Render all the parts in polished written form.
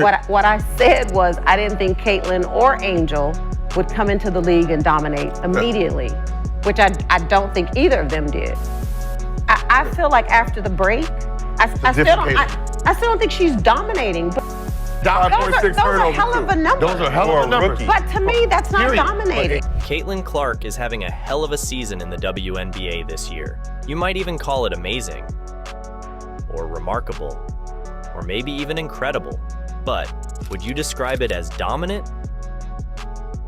What I said was I didn't think Caitlin or Angel would come into the league and dominate immediately, which I don't think either of them did. I feel like after the break, I still don't think she's dominating. But those are hell of a numbers. Those are hell of a numbers. But to me, that's not dominating. Caitlin Clark is having a hell of a season in the WNBA this year. You might even call it amazing, or remarkable, or maybe even incredible. But would you describe it as dominant?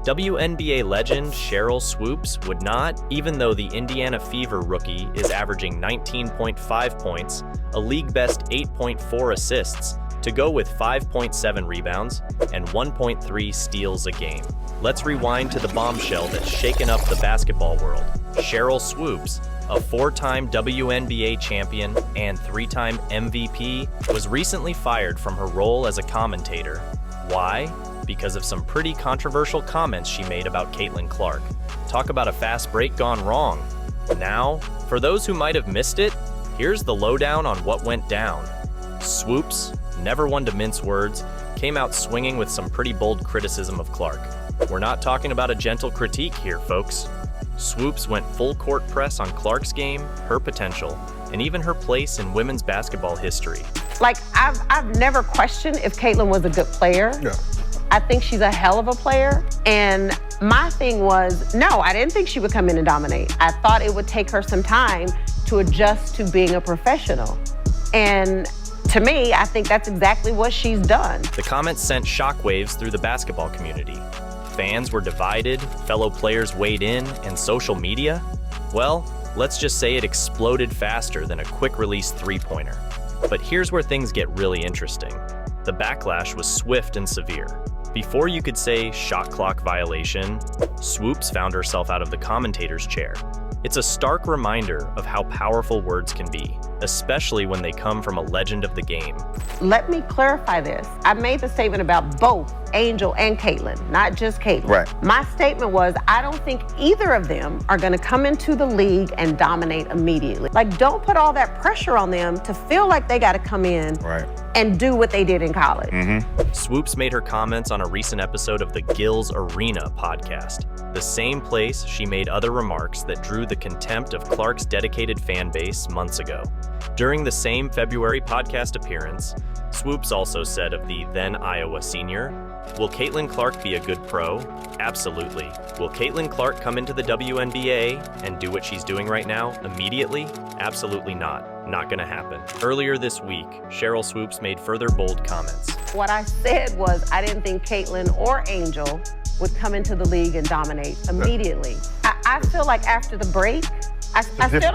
WNBA legend Sheryl Swoopes would not, even though the Indiana Fever rookie is averaging 19.5 points, a league-best 8.4 assists, to go with 5.7 rebounds and 1.3 steals a game. Let's rewind to the bombshell that's shaken up the basketball world. Sheryl Swoopes, a four-time WNBA champion and three-time MVP, was recently fired from her role as a commentator. Why? Because of some pretty controversial comments she made about Caitlin Clark. Talk about a fast break gone wrong. Now, for those who might have missed it, here's the lowdown on what went down. Swoopes, never one to mince words, came out swinging with some pretty bold criticism of Clark. We're not talking about a gentle critique here, folks. Swoopes went full court press on Clark's game, her potential, and even her place in women's basketball history. Like, I've never questioned if Caitlin was a good player. Yeah. I think she's a hell of a player. And my thing was, no, I didn't think she would come in and dominate. I thought it would take her some time to adjust to being a professional. And to me, I think that's exactly what she's done. The comments sent shockwaves through the basketball community. Fans were divided, fellow players weighed in, and social media? Well, let's just say it exploded faster than a quick-release three-pointer. But here's where things get really interesting. The backlash was swift and severe. Before you could say shot clock violation, Swoopes found herself out of the commentator's chair. It's a stark reminder of how powerful words can be, especially when they come from a legend of the game. Let me clarify this. I made the statement about both Angel and Caitlin, not just Caitlin. Right. My statement was, I don't think either of them are going to come into the league and dominate immediately. Like, don't put all that pressure on them to feel like they got to come in and do what they did in college. Swoopes made her comments on a recent episode of the Gills Arena podcast, the same place she made other remarks that drew the contempt of Clark's dedicated fan base months ago. During the same February podcast appearance, Swoopes also said of the then Iowa senior, "Will Caitlin Clark be a good pro? Absolutely. Will Caitlin Clark come into the WNBA and do what she's doing right now immediately? Absolutely not. Not gonna happen." Earlier this week, Sheryl Swoopes made further bold comments. What I said was I didn't think Caitlin or Angel would come into the league and dominate immediately. I feel like after the break, I still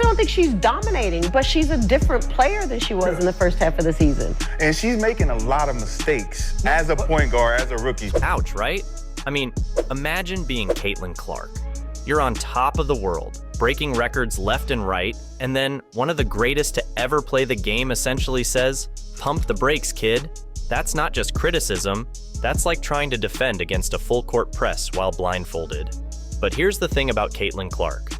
don't think she's dominating, but she's a different player than she was in the first half of the season. And she's making a lot of mistakes as a point guard, as a rookie. Ouch, right? I mean, imagine being Caitlin Clark. You're on top of the world, breaking records left and right, and then one of the greatest to ever play the game essentially says, "Pump the brakes, kid." That's not just criticism, that's like trying to defend against a full court press while blindfolded. But here's the thing about Caitlin Clark.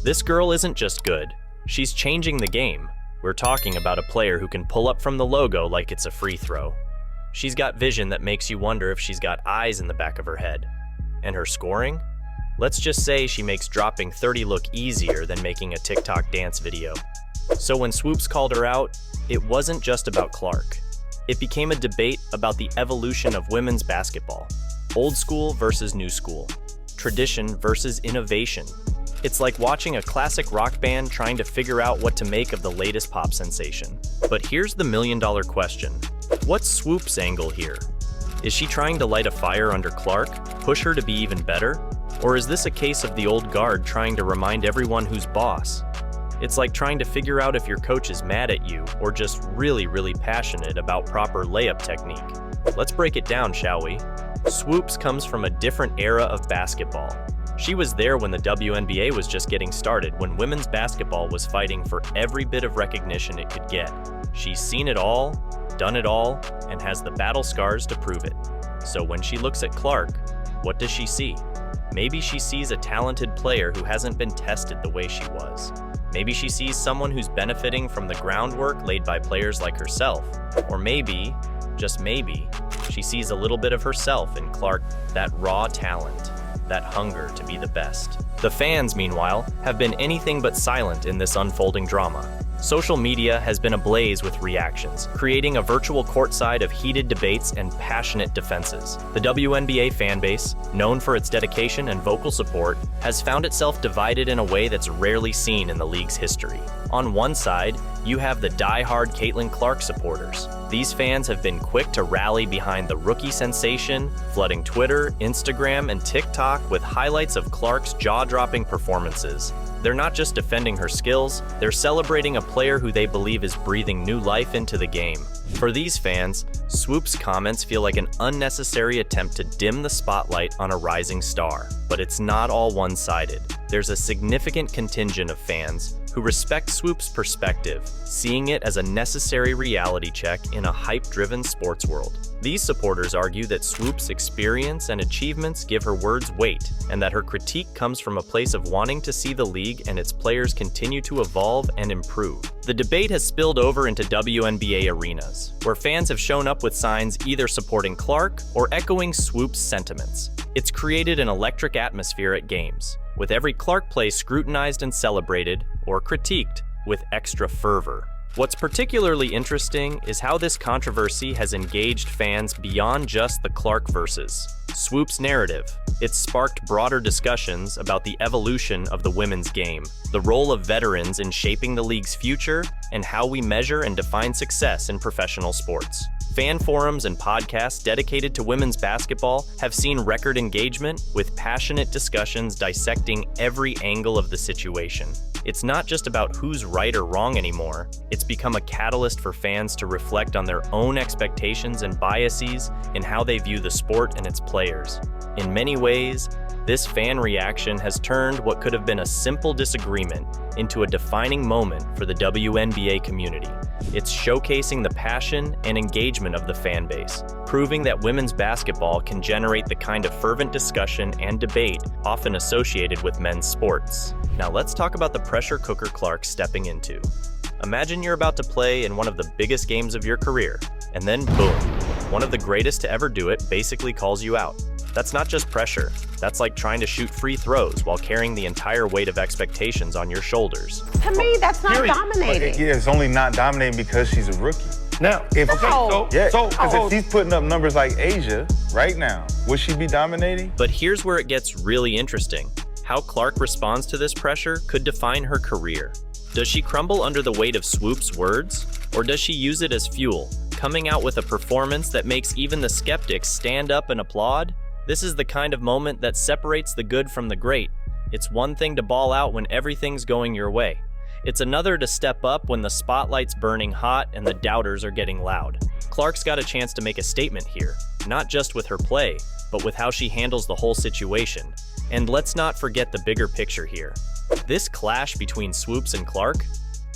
This girl isn't just good, she's changing the game. We're talking about a player who can pull up from the logo like it's a free throw. She's got vision that makes you wonder if she's got eyes in the back of her head. And her scoring? Let's just say she makes dropping 30 look easier than making a TikTok dance video. So when Swoopes called her out, it wasn't just about Clark. It became a debate about the evolution of women's basketball. Old school versus new school. Tradition versus innovation. It's like watching a classic rock band trying to figure out what to make of the latest pop sensation. But here's the million-dollar question. What's Swoopes' angle here? Is she trying to light a fire under Clark, push her to be even better? Or is this a case of the old guard trying to remind everyone who's boss? It's like trying to figure out if your coach is mad at you or just really, really passionate about proper layup technique. Let's break it down, shall we? Swoopes comes from a different era of basketball. She was there when the WNBA was just getting started, when women's basketball was fighting for every bit of recognition it could get. She's seen it all, done it all, and has the battle scars to prove it. So when she looks at Clark, what does she see? Maybe she sees a talented player who hasn't been tested the way she was. Maybe she sees someone who's benefiting from the groundwork laid by players like herself. Or maybe just maybe, she sees a little bit of herself in Clark, that raw talent, that hunger to be the best. The fans, meanwhile, have been anything but silent in this unfolding drama. Social media has been ablaze with reactions, creating a virtual courtside of heated debates and passionate defenses. The WNBA fanbase, known for its dedication and vocal support, has found itself divided in a way that's rarely seen in the league's history. On one side, you have the die-hard Caitlin Clark supporters. These fans have been quick to rally behind the rookie sensation, flooding Twitter, Instagram, and TikTok with highlights of Clark's jaw-dropping performances. They're not just defending her skills, they're celebrating a player who they believe is breathing new life into the game. For these fans, Swoopes' comments feel like an unnecessary attempt to dim the spotlight on a rising star. But it's not all one-sided. There's a significant contingent of fans who respect Swoopes' perspective, seeing it as a necessary reality check in a hype-driven sports world. These supporters argue that Swoopes' experience and achievements give her words weight, and that her critique comes from a place of wanting to see the league and its players continue to evolve and improve. The debate has spilled over into WNBA arenas, where fans have shown up with signs either supporting Clark or echoing Swoopes' sentiments. It's created an electric atmosphere at games, with every Clark play scrutinized and celebrated, or critiqued, with extra fervor. What's particularly interesting is how this controversy has engaged fans beyond just the Clark versus Swoopes narrative. It's sparked broader discussions about the evolution of the women's game, the role of veterans in shaping the league's future, and how we measure and define success in professional sports. Fan forums and podcasts dedicated to women's basketball have seen record engagement, with passionate discussions dissecting every angle of the situation. It's not just about who's right or wrong anymore. It's become a catalyst for fans to reflect on their own expectations and biases in how they view the sport and its players. In many ways, this fan reaction has turned what could have been a simple disagreement into a defining moment for the WNBA community. It's showcasing the passion and engagement of the fan base, proving that women's basketball can generate the kind of fervent discussion and debate often associated with men's sports. Now let's talk about the pressure cooker Clark's stepping into. Imagine you're about to play in one of the biggest games of your career, and then boom, one of the greatest to ever do it basically calls you out. That's not just pressure. That's like trying to shoot free throws while carrying the entire weight of expectations on your shoulders. To me, that's not dominating. Yeah, it's only not dominating because she's a rookie. Now, if if she's putting up numbers like Asia right now, would she be dominating? But here's where it gets really interesting. How Clark responds to this pressure could define her career. Does she crumble under the weight of Swoopes' words? Or does she use it as fuel, coming out with a performance that makes even the skeptics stand up and applaud? This is the kind of moment that separates the good from the great. It's one thing to ball out when everything's going your way. It's another to step up when the spotlight's burning hot and the doubters are getting loud. Clark's got a chance to make a statement here, not just with her play, but with how she handles the whole situation. And let's not forget the bigger picture here. This clash between Swoopes and Clark,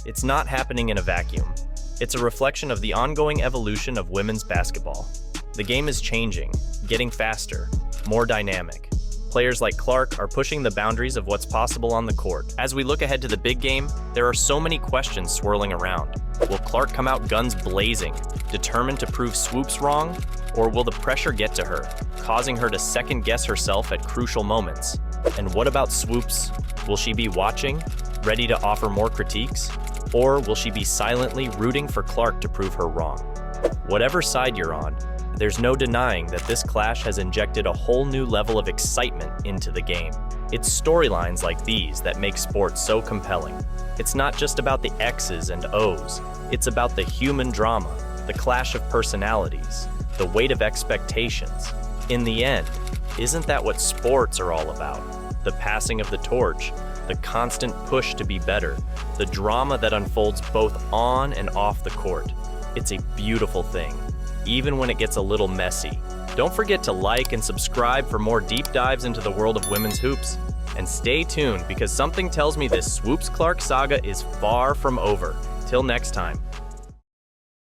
it's not happening in a vacuum. It's a reflection of the ongoing evolution of women's basketball. The game is changing, getting faster, more dynamic. Players like Clark are pushing the boundaries of what's possible on the court. As we look ahead to the big game, there are so many questions swirling around. Will Clark come out guns blazing, determined to prove Swoopes wrong? Or will the pressure get to her, causing her to second-guess herself at crucial moments? And what about Swoopes? Will she be watching, ready to offer more critiques? Or will she be silently rooting for Clark to prove her wrong? Whatever side you're on, there's no denying that this clash has injected a whole new level of excitement into the game. It's storylines like these that make sports so compelling. It's not just about the X's and O's. It's about the human drama, the clash of personalities, the weight of expectations. In the end, isn't that what sports are all about? The passing of the torch, the constant push to be better, the drama that unfolds both on and off the court. It's a beautiful thing, even when it gets a little messy. Don't forget to like and subscribe for more deep dives into the world of women's hoops. And stay tuned, because something tells me this Swoopes Clark saga is far from over. Till next time.